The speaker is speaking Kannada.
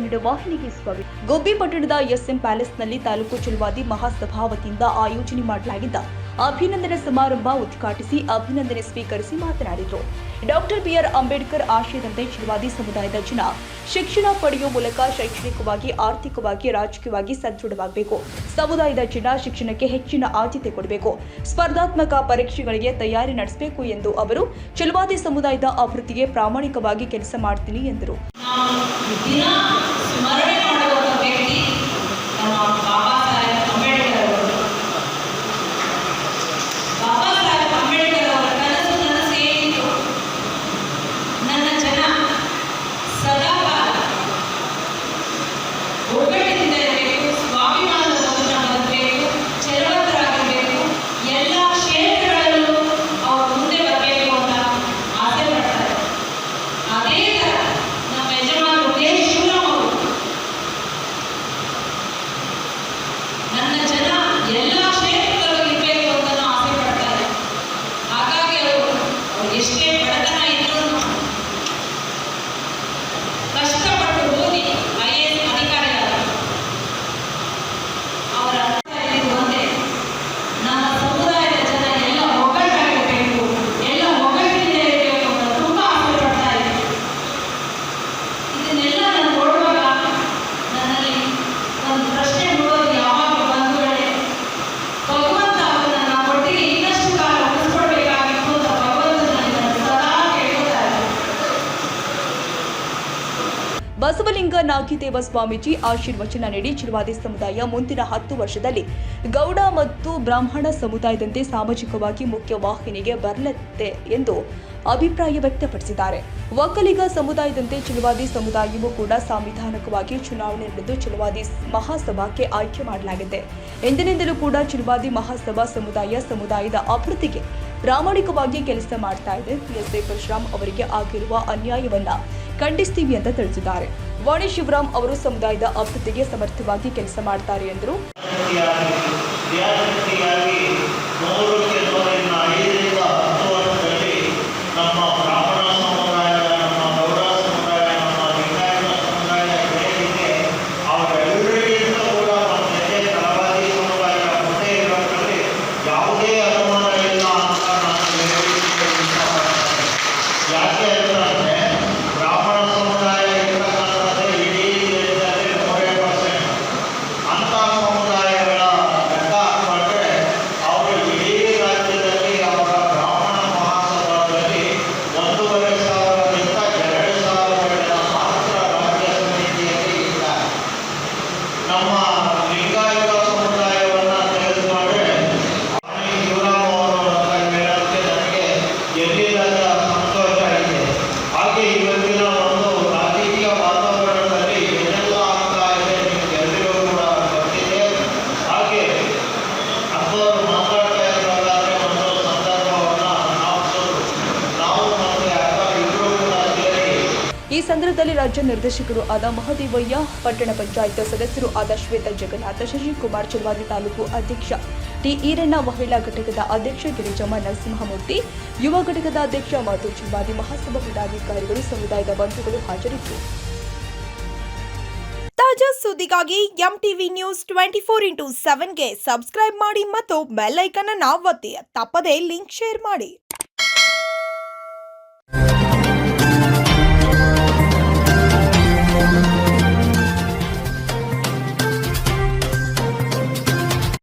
ಕನ್ನಡ ವಾಹಿನಿಗೆ ಸ್ವಾಗತ. ಗುಬ್ಬಿ ಪಟ್ಟಣದ ಎಸ್ಎಂ ಪ್ಯಾಲೇಸ್ನಲ್ಲಿ ತಾಲೂಕು ಚಲವಾದಿ ಮಹಾಸಭಾ ವತಿಯಿಂದ ಆಯೋಜನೆ ಮಾಡಲಾಗಿದ್ದ ಅಭಿನಂದನೆ ಸಮಾರಂಭ ಉದ್ಘಾಟಿಸಿ ಅಭಿನಂದನೆ ಸ್ವೀಕರಿಸಿ ಮಾತನಾಡಿದರು. ಡಾಕ್ಟರ್ ಬಿಆರ್ ಅಂಬೇಡ್ಕರ್ ಆಶಯದಂತೆ ಚಲವಾದಿ ಸಮುದಾಯದ ಜನ ಶಿಕ್ಷಣ ಪಡೆಯುವ ಮೂಲಕ ಶೈಕ್ಷಣಿಕವಾಗಿ, ಆರ್ಥಿಕವಾಗಿ, ರಾಜಕೀಯವಾಗಿ ಸದೃಢವಾಗಬೇಕು. ಸಮುದಾಯದ ಜನ ಶಿಕ್ಷಣಕ್ಕೆ ಹೆಚ್ಚಿನ ಆದ್ಯತೆ ಕೊಡಬೇಕು. ಸ್ಪರ್ಧಾತ್ಮಕ ಪರೀಕ್ಷೆಗಳಿಗೆ ತಯಾರಿ ನಡೆಸಬೇಕು ಎಂದು ಅವರು ಚಲವಾದಿ ಸಮುದಾಯದ ಅಭಿವೃದ್ಧಿಗೆ ಪ್ರಾಮಾಣಿಕವಾಗಿ ಕೆಲಸ ಮಾಡ್ತೀನಿ ಎಂದರು. ಬಸವಲಿಂಗ ನಾಗಿದೇವ ಸ್ವಾಮೀಜಿ ಆಶೀರ್ವಚನ ನೀಡಿ ಚಲವಾದಿ ಸಮುದಾಯ ಮುಂದಿನ 10 ವರ್ಷದಲ್ಲಿ ಗೌಡ ಮತ್ತು ಬ್ರಾಹ್ಮಣ ಸಮುದಾಯದಂತೆ ಸಾಮಾಜಿಕವಾಗಿ ಮುಖ್ಯವಾಹಿನಿಗೆ ಬರಲಿದೆ ಎಂದು ಅಭಿಪ್ರಾಯ ವ್ಯಕ್ತಪಡಿಸಿದ್ದಾರೆ. ಒಕ್ಕಲಿಗ ಸಮುದಾಯದಂತೆ ಚಲವಾದಿ ಸಮುದಾಯವೂ ಕೂಡ ಸಾಂವಿಧಾನಿಕವಾಗಿ ಚುನಾವಣೆ ನಡೆದು ಚಲವಾದಿ ಮಹಾಸಭಾಕ್ಕೆ ಆಯ್ಕೆ ಮಾಡಲಾಗಿದೆ. ಎಂದಿನಿಂದಲೂ ಕೂಡ ಚಲವಾದಿ ಮಹಾಸಭಾ ಸಮುದಾಯದ ಅಭಿವೃದ್ಧಿಗೆ ಪ್ರಾಮಾಣಿಕವಾಗಿ ಕೆಲಸ ಮಾಡ್ತಾ ಇದೆ. ಎಸ್.ಎ. ಪರಶುರಾಮ್ ಅವರಿಗೆ ಆಗಿರುವ ಅನ್ಯಾಯವನ್ನ ಖಂಡಿಸ್ತೀವಿ ಅಂತ ತಿಳಿಸಿದ್ದಾರೆ. ವಾಣಿ ಶಿವರಾಮ್ ಅವರು ಸಮುದಾಯದ ಅಭಿವೃದ್ಧಿಗೆ ಸಮರ್ಥವಾಗಿ ಕೆಲಸ ಮಾಡ್ತಾರೆ ಎಂದರು. ಈ ಸಂದರ್ಭದಲ್ಲಿ ರಾಜ್ಯ ನಿರ್ದೇಶಕರು ಆದ ಮಹದೇವಯ್ಯ, ಪಟ್ಟಣ ಪಂಚಾಯತ್ ಸದಸ್ಯರು ಆದ ಶ್ವೇತಾ ಜಗನ್ನಾಥ, ಶಶಿಕುಮಾರ್, ಚಲವಾದಿ ತಾಲೂಕು ಅಧ್ಯಕ್ಷ ಟಿ ಈರಣ್ಣ, ಮಹಿಳಾ ಘಟಕದ ಅಧ್ಯಕ್ಷ ಗಿರಿಜಮ್ಮ ನರಸಿಂಹಮೂರ್ತಿ, ಯುವ ಘಟಕದ ಅಧ್ಯಕ್ಷ ಮತ್ತು ಚಲವಾದಿ ಮಹಾಸಭಾ ಪದಾಧಿಕಾರಿಗಳು, ಸಮುದಾಯದ ಬಂಧುಗಳು ಹಾಜರಿದ್ದರು. ತಾಜಾ ಸುದ್ದಿಗಾಗಿ ಎಂಟಿವಿ ನ್ಯೂಸ್ 24x7ಗೆ ಸಬ್ಸ್ಕ್ರೈಬ್ ಮಾಡಿ ಮತ್ತು ಬೆಲ್ ಐಕಾನ್ ಅನ್ನು ಒತ್ತಿ. ತಪ್ಪದೇ ಲಿಂಕ್ ಶೇರ್ ಮಾಡಿ.